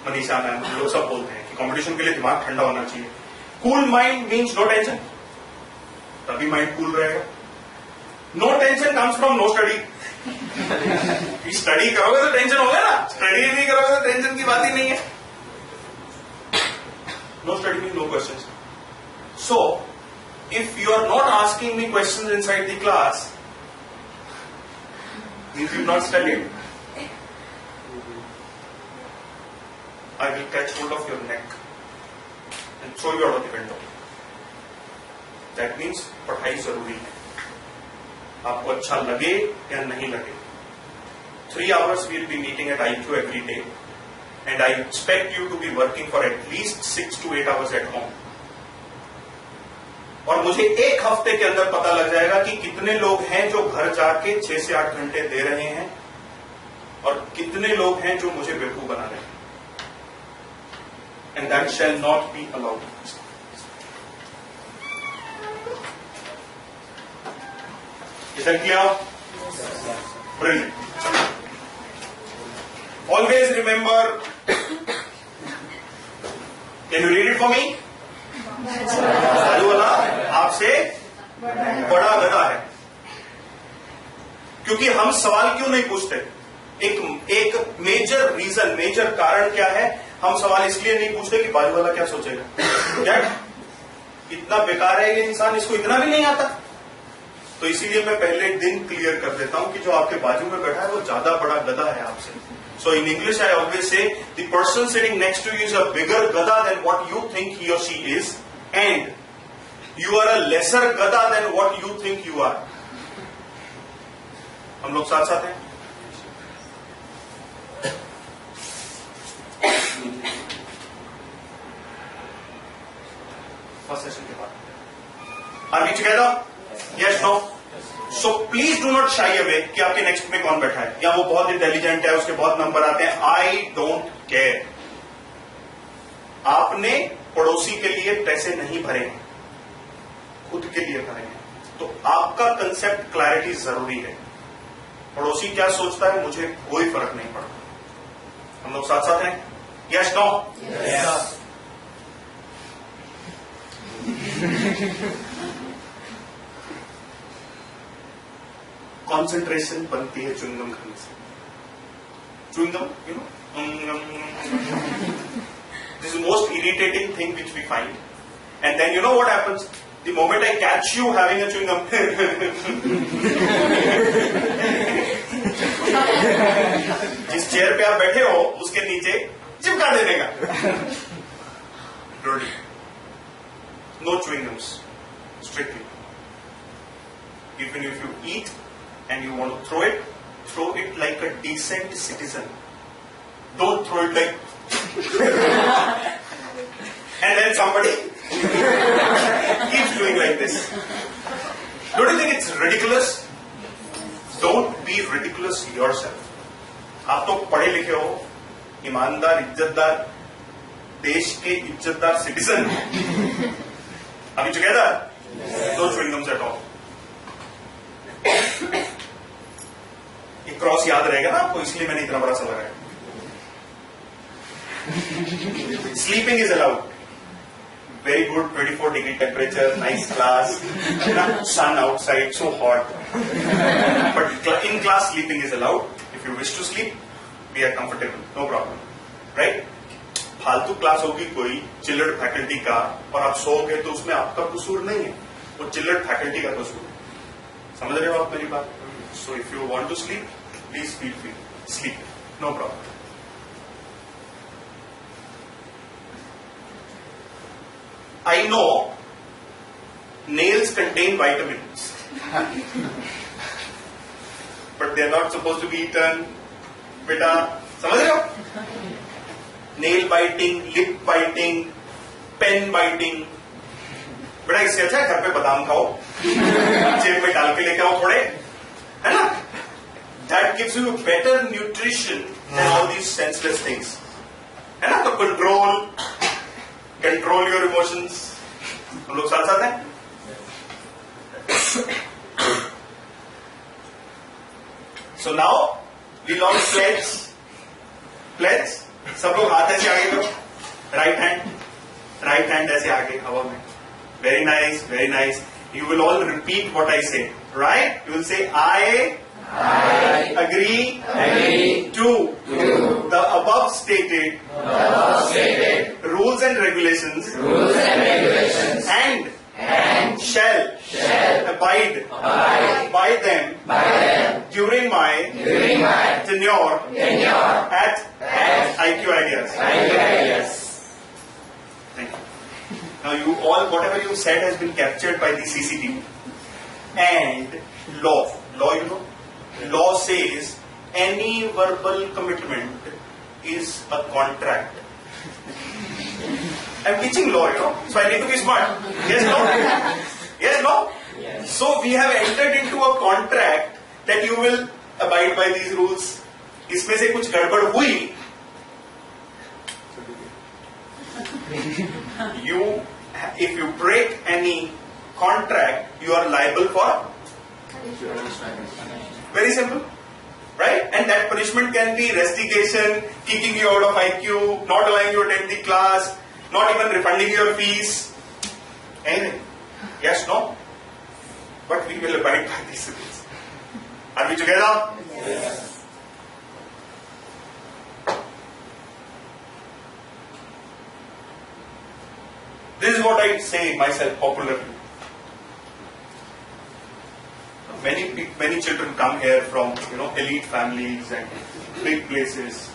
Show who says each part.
Speaker 1: Manisha ma'am, लोग सब बोलते हैं कि कंपटीशन के लिए दिमाग ठंडा होना चाहिए. Cool mind means no tension, तभी माइंड कूल रहेगा. No tension comes from no study. Study करोगे तो टेंशन होगा ना, स्टडी नहीं करोगे तो टेंशन की बात ही नहीं है. No study means no questions. So if you are not asking me questions inside the class, means you have not studied. I will catch hold of your neck and throw you out of the window. That means पढ़ाई जरूरी है, आपको अच्छा लगे या नहीं लगे. 3 hours we will be meeting at IQ every day, and I expect you to be working for at least 6 to 8 hours at home. और मुझे एक हफ्ते के अंदर पता लग जाएगा कि कितने लोग हैं जो घर जाके 6 से 8 घंटे दे रहे हैं और कितने लोग हैं जो मुझे बेवकूफ बना रहे हैं. And that shall not be allowed. Is that clear? Brilliant. Always remember. Can you read it for me? भालू वाला आपसे बड़ा गधा है. क्योंकि हम सवाल क्यों नहीं पूछते? एक मेजर रीजन, मेजर कारण क्या है? हम सवाल इसलिए नहीं पूछते कि बाजू वाला क्या सोचेगा. क्या इतना बेकार है ये इंसान, इसको इतना भी नहीं आता. तो इसीलिए मैं पहले दिन क्लियर कर देता हूं कि जो आपके बाजू में बैठा है वो ज्यादा बड़ा गधा है आपसे. So in English I always say the person sitting next to you is a bigger gada than what you think he or she is, and you are a lesser gada than what you think you are. हम लोग साथ साथ हैं. First session के बाद Are we together? Yes, no? So please do not shy away कि आपके next में कौन बैठा है, या वो बहुत इंटेलिजेंट है, उसके बहुत नंबर आते हैं. I don't care. आपने पड़ोसी के लिए पैसे नहीं भरे हैं, खुद के लिए भरे हैं. तो आपका कंसेप्ट क्लैरिटी जरूरी है. पड़ोसी क्या सोचता है मुझे कोई फर्क नहीं पड़ता. हम लोग साथ साथ हैं. Yes no? यस. कॉन्सेंट्रेशन बनती है च्युइंगम खाने से. Chewing gum, you know, this is most irritating thing which we find. And then you know what happens? The moment I catch you having a chewing gum, जिस चेयर पे आप बैठे हो उसके नीचे चिपका देने का. No chewing gums strictly. Even if you eat and you want to throw it like a decent citizen. Don't throw it like and then somebody keeps doing like this. Don't you think it's ridiculous? Don't be ridiculous yourself. आप तो पढ़े लिखे हो, ईमानदार, इज्जतदार, देश के इज्जतदार citizen. Are we together? No chewing-gums at all. ये क्रॉस याद रहेगा ना आपको, इसलिए मैंने इतना बड़ा सा लगाया. Sleeping is allowed. Very good, 24 degree temperature, nice class, sun outside, so hot. But in class sleeping is allowed. If you wish to sleep, we are comfortable, no problem, right? फालतू क्लास होगी कोई चिल्लड faculty का और आप सोओगे तो उसमें आपका कसूर नहीं है, वो चिल्लड फैकल्टी का कसूर है. समझ रहे हो आप मेरी बात? So if you want to sleep, please feel free, sleep, no problem. I know nails contain vitamins, but they are not supposed to be eaten. बेटा समझ रहे हो? Nail biting, lip biting, pen biting. बेटा इससे अच्छा है घर पे बादाम खाओ, जेब में डाल के लेके आओ थोड़े, है ना? That gives you better nutrition than all these senseless things, है ना? तो कंट्रोल योर इमोशंस. हम लोग साथ साथ हैं. So now we learn pledge. सब लोग हाथ ऐसे आगे करो, राइट हैंड ऐसे आगे हवा में. Very nice, very nice. You will all repeat what I say, right? You will say, I agree to the above stated rules and regulations and shall abide by them during my tenure at IQ Ideas. Thank you. Now you all, whatever you said has been captured by the CCTV. And law, you know, law says any verbal commitment is a contract. I'm teaching law, you know, so I need to be smart. Yes, no? Yes, no? Yes. So we have entered into a contract that you will abide by these rules. इसमें से कुछ गड़बड़ हुई, if you break any contract, you are liable for? Very simple, right? And that punishment can be restitution, kicking you out of IQ, not allowing you to attend the class, not even refunding your fees, anything. Yes, no? But we will abide by these rules. Are we together? Yes. This is what I say myself popularly. Many children come here from elite families and big places.